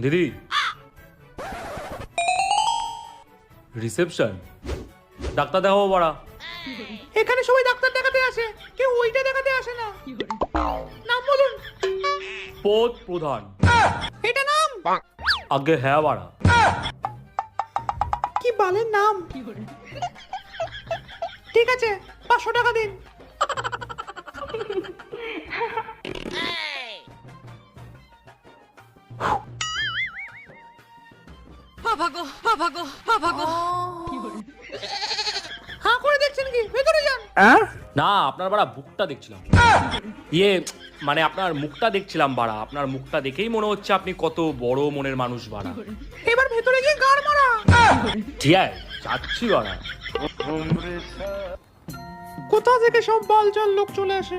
দিদি reception, doctor দেখাবো বাড়া। এখানে সবাই ডাক্তার দেখাতে আসে, কেউ ওইটা দেখাতে আসে না। নাম বলুন। পদ প্রধান। এটা নাম? আগে হ্যাঁ বাড়া। কি বালের নাম। ঠিক আছে, 500 টাকা দিন। হ্যাঁ করে দেখছেন কি? ভেতরে যান। না আপনার বাড়া বুকটা দেখছিলাম, ইয়ে মানে আপনার মুখটা দেখছিলাম বাড়া। আপনার মুখটা দেখেই মনে হচ্ছে আপনি কত বড় মনের মানুষ বাড়া। এবার ভেতরে গিয়ে গাড় মারা। ঠিক আছে যাচ্ছি বাড়া। কোথা থেকে সব বালচাল লোক চলে আসে।